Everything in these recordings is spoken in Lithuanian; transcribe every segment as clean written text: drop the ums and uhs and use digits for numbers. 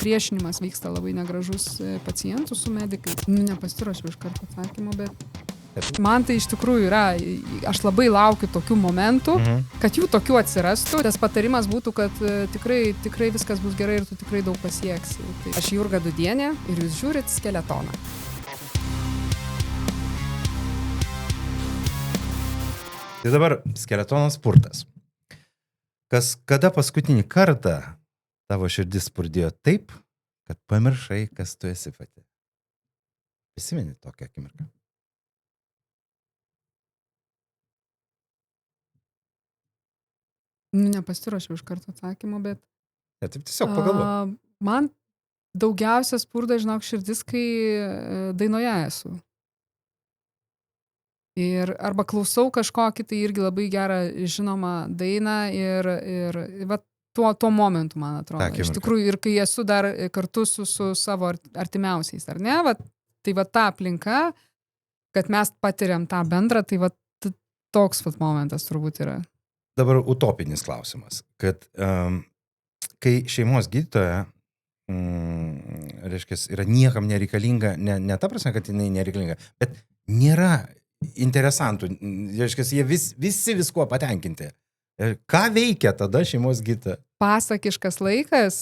pasipriešinimas vyksta labai negražus pacientų su medikai. Nepasiruošiau iš karto atsakymo, bet man tai iš tikrųjų yra, aš labai laukiu tokių momentų, kad jų tokių atsirastų. Tas patarimas būtų, kad tikrai viskas bus gerai ir tu tikrai daug pasieksi. Tai aš Jurga Dudienė ir jūs žiūrit Skeletoną. Tai dabar Skeletonas spurtas. Kada paskutinį kartą tavo širdis spurdėjo taip, kad pamiršai, kas tu esi pati? Prisimeni tokią akimirką? Nepasiruošiau iš karto atsakymo, bet... Taip tiesiog pagalvoju. Man daugiausia spurda, žinok, širdis, kai dainoje esu. Ir arba klausau kažkokį, tai irgi labai gerą žinomą dainą ir va, tuo momentu, man atrodo. Iš tikrųjų, ir kai esu dar kartu su savo artimiausiais, ar ne? Va, tai va ta aplinka, kad mes patiriam tą bendrą, tai va toks va momentas turbūt yra. Dabar utopinis klausimas, kad kai šeimos gydytoja, reiškia, yra niekam nereikalinga, ne ta prasme, kad jinai nereikalinga, bet nėra interesantų, reiškia, jie visi viskuo patenkinti. Ką veikia tada šeimos gydytoja? Pasakiškas laikas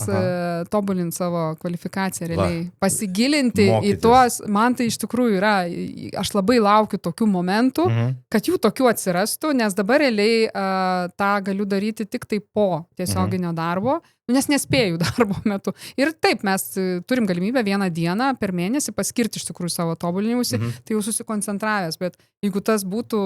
tobulinti savo kvalifikaciją realiai. Pasigilinti mokytis. Į tuos, man tai iš tikrųjų yra, aš labai laukiu tokių momentų, kad jų tokių atsirastų, nes dabar realiai tą galiu daryti tik tai po tiesioginio darbo, nes nespėju darbo metu. Ir taip, mes turim galimybę vieną dieną per mėnesį paskirti iš tikrųjų savo tobulinimusi, tai jau susikoncentravęs, bet jeigu tas būtų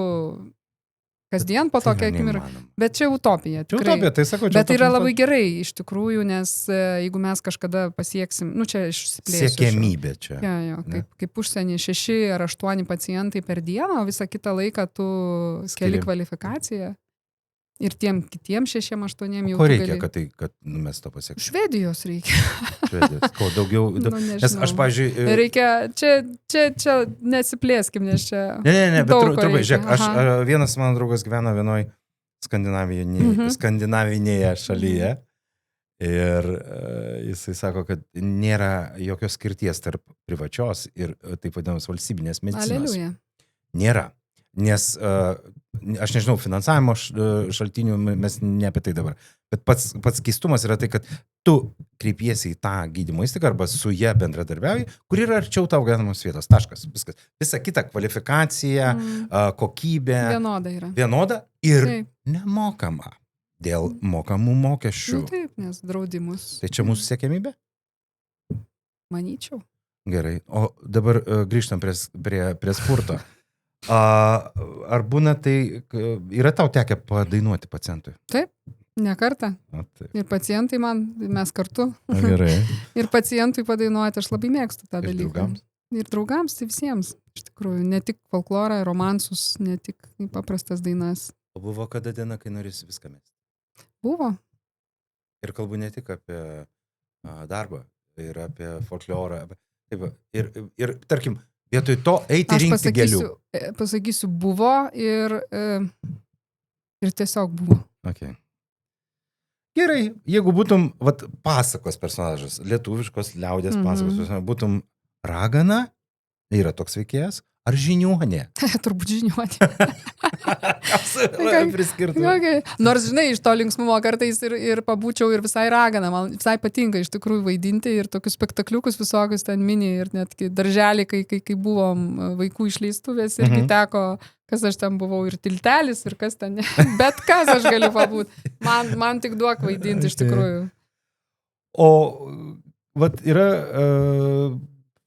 kasdien po tokią akimirką. Bet čia utopija. Tikrai. Utopija, tai sakau, čia bet yra labai gerai iš tikrųjų, nes jeigu mes kažkada pasieksim, čia išsiplėsiu. Siekiamybė čia. Jo, kaip užsienį 6 ar 8 pacientai per dieną, o visą kitą laiką tu keli kvalifikaciją. Ir tiem kitiem 6-8 jau ko reikia, kad mes to pasieksim? Švedijos reikia. Švedijos. Ko daugiau? Nes aš, pavyzdžiui... Reikia, čia nesiplėskim, nes čia... Ne, bet trumpai, žiūrėk, vienas mano draugas gyvena vienoj skandinavinėje šalyje ir jisai sako, kad nėra jokios skirties tarp privačios ir taip vadinamos valstybinės medicinos. Aleliuja. Nėra. Nes aš nežinau, finansavimo šaltinių mes ne apie tai dabar. Bet pats keistumas yra tai, kad tu kreipiesi į tą gydymo įstaigą arba su ja bendradarbiauji, kur yra arčiau tavo gyvenamos vietos. Taškas. Viskas. Visa kita kvalifikacija, kokybė. Vienoda ir nemokama dėl mokamų mokesčių. Taip, nes draudimus. Tai čia mūsų siekiamybė? Manyčiau. Gerai. O dabar grįžtam prie spurto. Ar būna tai, yra tau tekę padainuoti pacientui? Taip, ne kartą. Taip. Ir pacientai mes kartu. Gerai. Ir pacientui padainuoti, aš labai mėgstu tą dalyką. Draugams? Ir draugams, tai visiems. Iš tikrųjų, ne tik folklorą, romansus, ne tik paprastas dainas. O buvo kada diena, kai norisi viską mesti? Buvo. Ir kalbu ne tik apie darbą, ir apie folklorą. Ir tarkim, vietoj to eiti rinkti gėlių. Aš pasakysiu buvo ir tiesiog buvo. Okay. Gerai, jeigu būtum pasakos personažas, lietuviškos liaudės pasakos personažas, būtum ragana, yra toks veikėjas, ar žiniuonė? Turbūt žiniuonė. Priskirtum. Okay. Nors, žinai, iš to linksmumo kartais ir pabūčiau ir visai ragana. Man visai patinka iš tikrųjų vaidinti ir tokius spektakliukus visokius ten mini ir netgi darželį, kai buvom vaikų išleistuvės irgi teko, kas aš ten buvau ir tiltelis ir kas ten, bet kas aš galiu pabūt. Man tik duok vaidinti iš tikrųjų. O yra...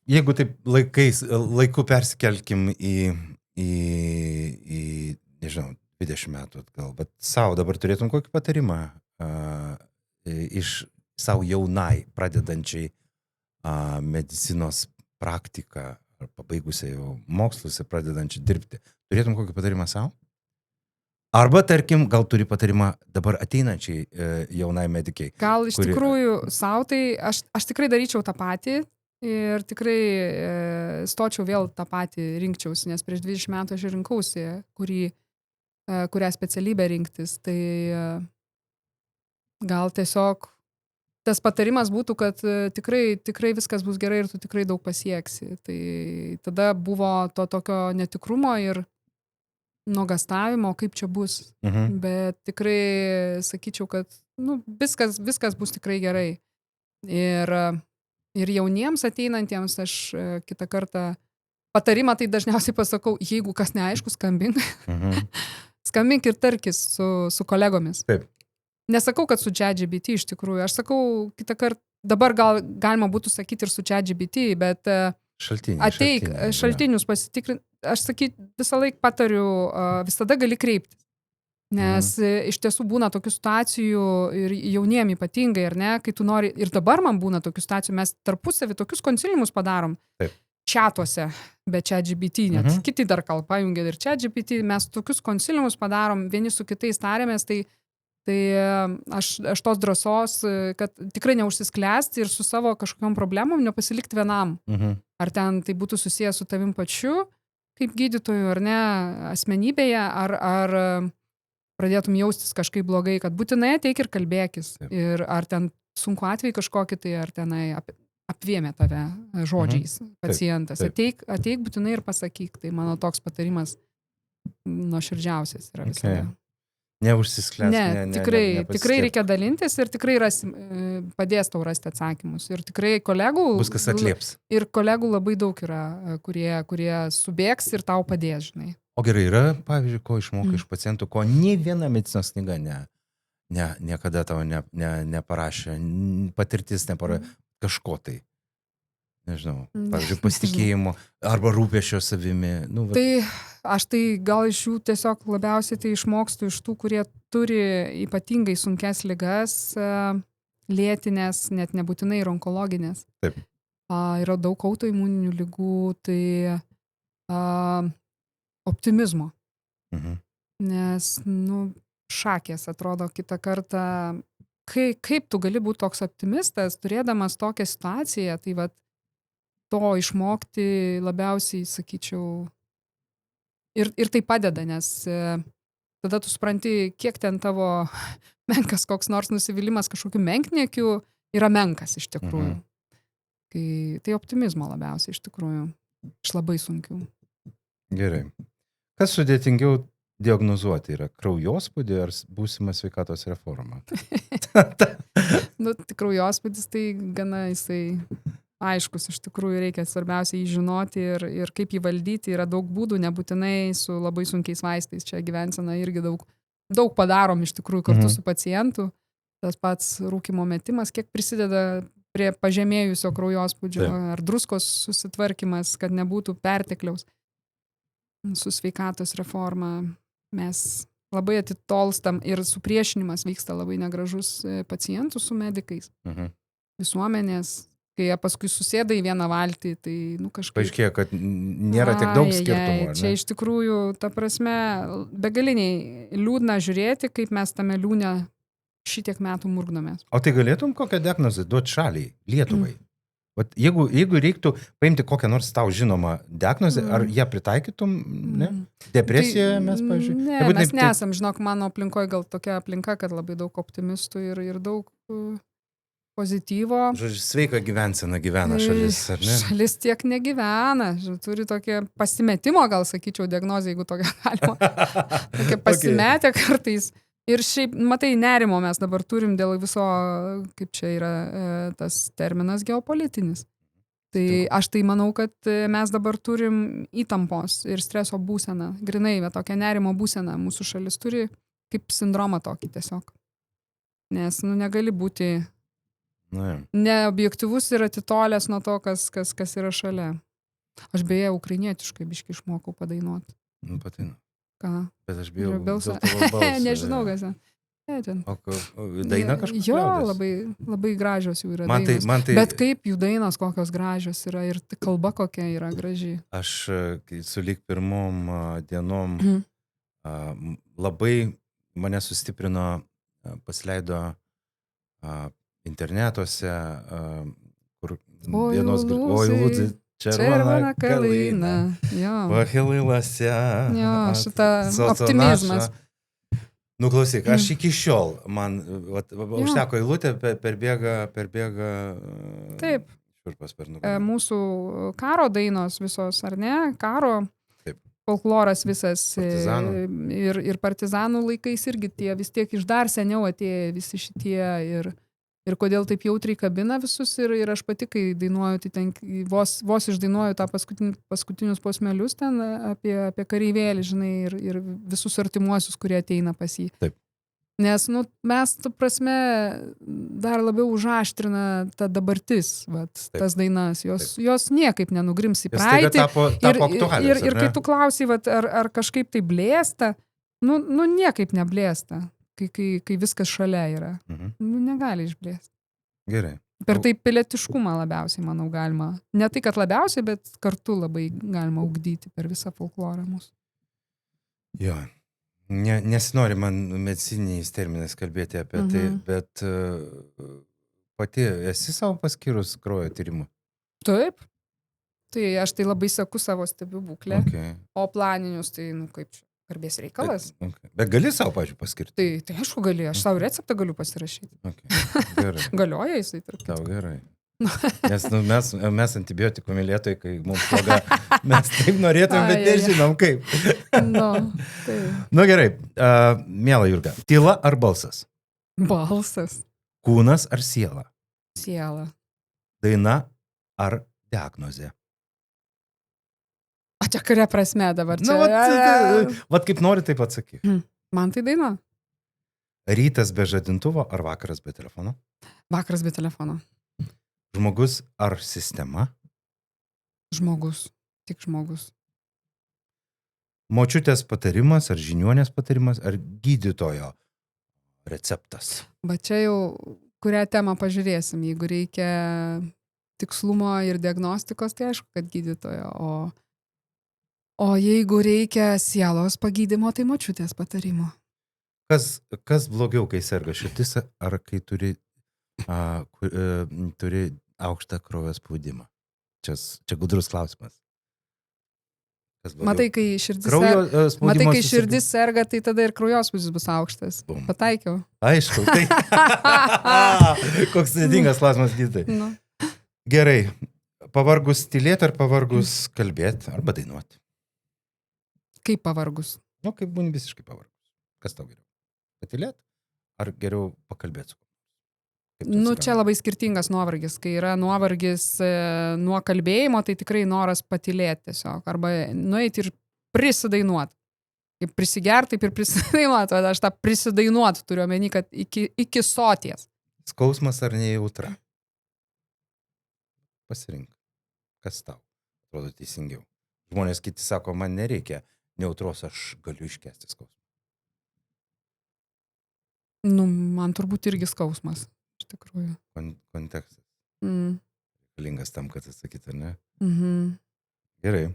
Jeigu taip laiku persikelkim į nežinau, 20 metų atgal, bet savo dabar turėtum kokį patarimą iš savo jaunai, pradedančiai medicinos praktiką, ar pabaigusiai jau mokslus ir pradedančiai dirbti. Turėtum kokį patarimą savo? Arba, tarkim, gal turi patarimą dabar ateinančiai jaunai medikai? Gal iš tikrųjų savo, tai aš tikrai daryčiau tą patį. Ir tikrai stočiau vėl tą patį rinkčiausi, nes prieš 20 metų aš rinkausi, kurią specialybę rinktis. Tai gal tiesiog tas patarimas būtų, kad tikrai viskas bus gerai ir tu tikrai daug pasieksi. Tai tada buvo to tokio netikrumo ir nuogastavimo, kaip čia bus. Bet tikrai sakyčiau, kad viskas bus tikrai gerai. Ir jauniems ateinantiems aš kitą kartą patarimą tai dažniausiai pasakau, jeigu kas neaišku, skambink. Skambink ir tarkis su kolegomis. Taip. Nesakau, kad su ChatGPT iš tikrųjų. Aš sakau kitą kartą, dabar galima būtų sakyti ir su ChatGPT, bet šaltinius pasitikrinti. Aš visą laiką patariu, visada gali kreiptis. Nes iš tiesų būna tokių situacijų ir jauniem ypatingai, ar ne, kai tu nori, ir dabar man būna tokių situacijų, mes tarpusavį tokius konsiliumus padarom. Taip. Čatuose, be ChatGPT, net kiti dar pajungia ir ChatGPT, mes tokius konsiliumus padarom, vieni su kitais tarėmės, tai aš tos drąsos, kad tikrai neužsisklęsti ir su savo kažkokiom problemom nepasilikti vienam. Ar ten tai būtų susijęs su tavim pačiu, kaip gydytoju, ar ne, asmenybėje, ar pradėtum jaustis kažkaip blogai, kad būtinai ateik ir kalbėkis. Ir ar ten sunku atvejai kažkokį, tai ar tenai apvėmė tave žodžiais pacientas. Ateik būtinai ir pasakyk. Tai mano toks patarimas nuoširdžiausias yra visada. Neužsisklęs. Tikrai reikia dalintis ir tikrai padės tau rasti atsakymus. Ir tikrai kolegų... Bus kas atlieps. Ir kolegų labai daug yra, kurie subėgs ir tau padės, žinai. O gerai, yra, pavyzdžiui, ko išmokai iš pacientų, ko nei viena medicinos knyga niekada tau neparašė, patirtis neparašė, kažko tai. Nežinau, pavyzdžiui, pasitikėjimo arba rūpesčio savimi. Tai aš tai gal iš jų tiesiog labiausiai tai išmokstu iš tų, kurie turi ypatingai sunkes ligas, lėtinės, net nebūtinai ir onkologinės. Taip. Yra daug autoimuninių ligų, tai optimizmo. Nes, šakės atrodo kitą kartą, kaip tu gali būti toks optimistas, turėdamas tokią situaciją, tai vat to išmokti labiausiai, sakyčiau, ir tai padeda, nes tada tu supranti, kiek ten tavo menkas koks nors nusivylimas kažkokiu menkniekiu yra menkas iš tikrųjų. Tai optimizmo labiausiai iš tikrųjų. Iš labai sunkių. Gerai. Kas sudėtingiau diagnozuoti yra? Kraujospūdį ar būsimą sveikatos reformą? Kraujospūdis tai gana jisai aiškus, iš tikrųjų reikia svarbiausia jį žinoti ir kaip jį valdyti. Yra daug būdų, nebūtinai su labai sunkiais vaistais. Čia gyvensena irgi daug padarom iš tikrųjų kartu su pacientu. Tas pats rūkymo metimas, kiek prisideda prie pažemėjusio kraujospūdžio ar druskos susitvarkymas, kad nebūtų pertekliaus. Su sveikatos reforma mes labai atitolstam ir supriešinimas vyksta labai negražus pacientų su medikais. Visuomenės, kai jie paskui susėda į vieną valtį, tai kažkaip... Paaiškėjo, kad nėra tiek daug skirtumų. Čia iš tikrųjų, ta prasme, begaliniai liūdna žiūrėti, kaip mes tame liūne šitiek metų murgdomės. O tai galėtum kokią diagnozę duoti šaliai, Lietuvai? Jeigu reiktų paimti kokią nors tau žinomą diagnozę, ar ją pritaikytum, ne? Depresija mes, pavyzdžiui? Ne, mes nesam, žinok, mano aplinkoje gal tokia aplinka, kad labai daug optimistų ir daug pozityvo. Žodžiu, sveika gyvensena gyvena šalis, ar ne? Šalis tiek negyvena, turi tokia pasimetimo, gal sakyčiau, diagnozė, jeigu tokia galima. Tokia pasimetė kartais. Ir šiaip, matai, nerimo mes dabar turim dėl viso, kaip čia yra tas terminas geopolitinis. Tai aš tai manau, kad mes dabar turim įtampos ir streso būseną. Grinai, tokią nerimo būseną mūsų šalis turi kaip sindromą tokį tiesiog. Nes, negali būti neobjektyvus ir atitolęs nuo to, kas yra šalia. Aš beje, ukrainietiškai biškį išmokau padainuoti. Patina. Ką? Bet aš bijau dėl tavo balsą. Nežinau, kas ten. Daina kažkokia? Jo, labai gražios jų yra dainos. Bet kaip jų dainos kokios gražios yra ir kalba kokia yra graži. Aš sulig pirmom dienom labai mane sustiprino, pasileido internetuose, kur dienos... Oi, Lūdzi. Červona kalina. Pachililose. Jo, šitą optimizmas. Nu, klausyk, aš iki šiol, man užteko eilutė, perbėga. Taip. Šurpas per nugarą. Mūsų karo dainos visos, ar ne? Karo folkloras visas. Partizanų. Ir partizanų laikais irgi tie vis tiek iš dar seniau atėjo visi šitie ir kodėl taip jautriai kabina visus ir aš pati, kai dainuoju, tai ten vos išdainuoju tą paskutinius posmelius ten apie kareivėlį, žinai, ir visus artimuosius, kurie ateina pas jį. Taip. Nes, mes, tu prasme, dar labiau užaštrina ta dabartis, tas dainas, jos niekaip nenugrims į praeitį. Tapo aktualios, ir kai tu klausai, ar kažkaip tai blėsta, nu niekaip neblėsta. Kai viskas šalia yra. Negali išblėsti. Gerai. Per tai pilietiškumą labiausiai, manau, galima. Ne tai, kad labiausiai, bet kartu labai galima ugdyti per visą folklorą mūsų. Jo. Nesinori man medicininiais terminais kalbėti apie tai, bet pati esi savo paskyrus kraujo tyrimų? Taip. Tai aš tai labai seku savo stebių būklę. Okay. O planinius, tai, kaip čia. Garbės reikalas. Bet gali savo, pavyzdžiui, paskirti? Tai aišku gali, aš savo receptą galiu pasirašyti. Gerai. Galioja jisai tarp. Tau gerai. Nes mes antibiotikų mylėtojai, kai mums bloga, mes taip norėtum, bet nežinom kaip. Gerai. Miela Jurga, tyla ar balsas? Balsas. Kūnas ar siela? Siela. Daina ar diagnozė? O čia kuria prasme dabar čia? Vat kaip nori, taip atsakyk. Man tai daina. Rytas be žadintuvo ar vakaras be telefono? Vakaras be telefono. Žmogus ar sistema? Žmogus. Tik žmogus. Močiutės patarimas ar žiniuonės patarimas ar gydytojo receptas? Bet čia jau kurią temą pažiūrėsim. Jeigu reikia tikslumo ir diagnostikos, tai aišku, kad gydytojo. O jeigu reikia sielos pagydymo, tai močiutės patarimo. Kas blogiau, kai serga širdis, ar kai turi aukštą kraujo spaudimą? Čia gudrus klausimas. Matai, kai širdis serga, tai tada ir kraujospūdis bus aukštas. Pataikiau. Aišku. Tai... Koks sudėtingas klausimas, gydytojai. Gerai. Pavargus tylėti ar pavargus kalbėti arba dainuoti? Kaip pavargus? Kaip būni visiškai pavargus. Kas tau geriau? Patylėti ar geriau pakalbėti? Čia labai skirtingas nuovargis. Kai yra nuovargis nuo kalbėjimo, tai tikrai noras patylėti tiesiog. Arba nueiti ir prisidainuoti. Kaip prisigerti, taip ir prisidainuoti. Aš tą prisidainuoti turiu omeny, kad iki soties. Skausmas ar nejautra? Pasirink. Kas tau atrodo teisingiau? Žmonės kiti sako, man nereikia nejautros, aš galiu iškesti skausmą. Man turbūt irgi skausmas, iš tikrųjų. Kontekstas. Reikalingas tam, kad atsakyti, ar ne? Gerai.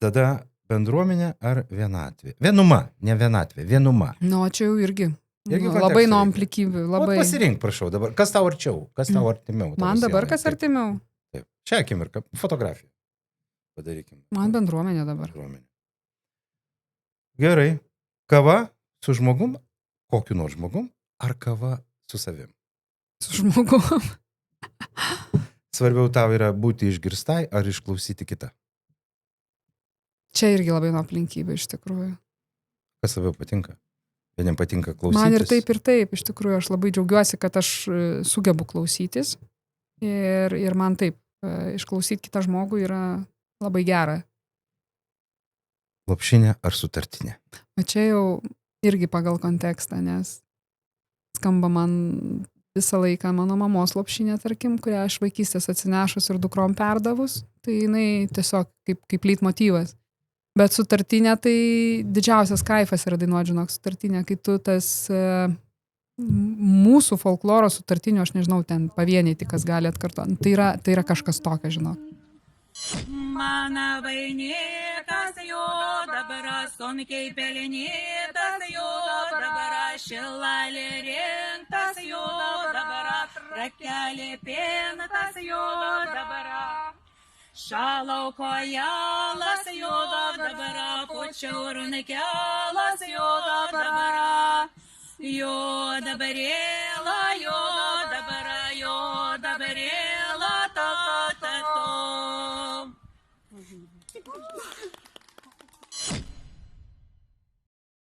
Tada bendruomenė ar vienatvė? Vienuma, ne vienatvė, vienuma. Čia jau irgi. Labai nuo amplikybių. Pasirink, prašau, dabar. Kas tau arčiau? Kas tau artimiau? Man dabar kas artimiau? Taip. Šią akimirką fotografija. Padarykim. Man bendruomenė dabar. Gerai. Kava su žmogum, kokiu nors žmogum, ar kava su savim? Su žmogum. Svarbiau tau yra būti išgirstai ar išklausyti kitą? Čia irgi labai nuo aplinkybių, iš tikrųjų. Kas labiau patinka? Vieniem patinka klausytis? Man ir taip, iš tikrųjų. Aš labai džiaugiuosi, kad aš sugebu klausytis. Ir man taip, išklausyti kitą žmogų yra labai gera. Lopšinė ar sutartinė? Čia jau irgi pagal kontekstą, nes skamba man visą laiką mano mamos lopšinė, tarkim, kurią aš vaikystės atsinešus ir dukrom perdavus, tai jinai tiesiog kaip leitmotyvas. Bet sutartinė tai didžiausias kaifas yra dainuoti, žinok, sutartinė, kai tu tas mūsų folkloro sutartinių, aš nežinau, ten pavieniai tik kas gali atkartoti. Tai yra kažkas tokio, žinok. Mano vainikas jo dabar sunkiai pelnytas jo dabar šilalė rinktas jo dabar rakelė pintas jo dabar Šalaukoje las juda dabara, pučiaurne kelas juda dabara. Juda barėla, juda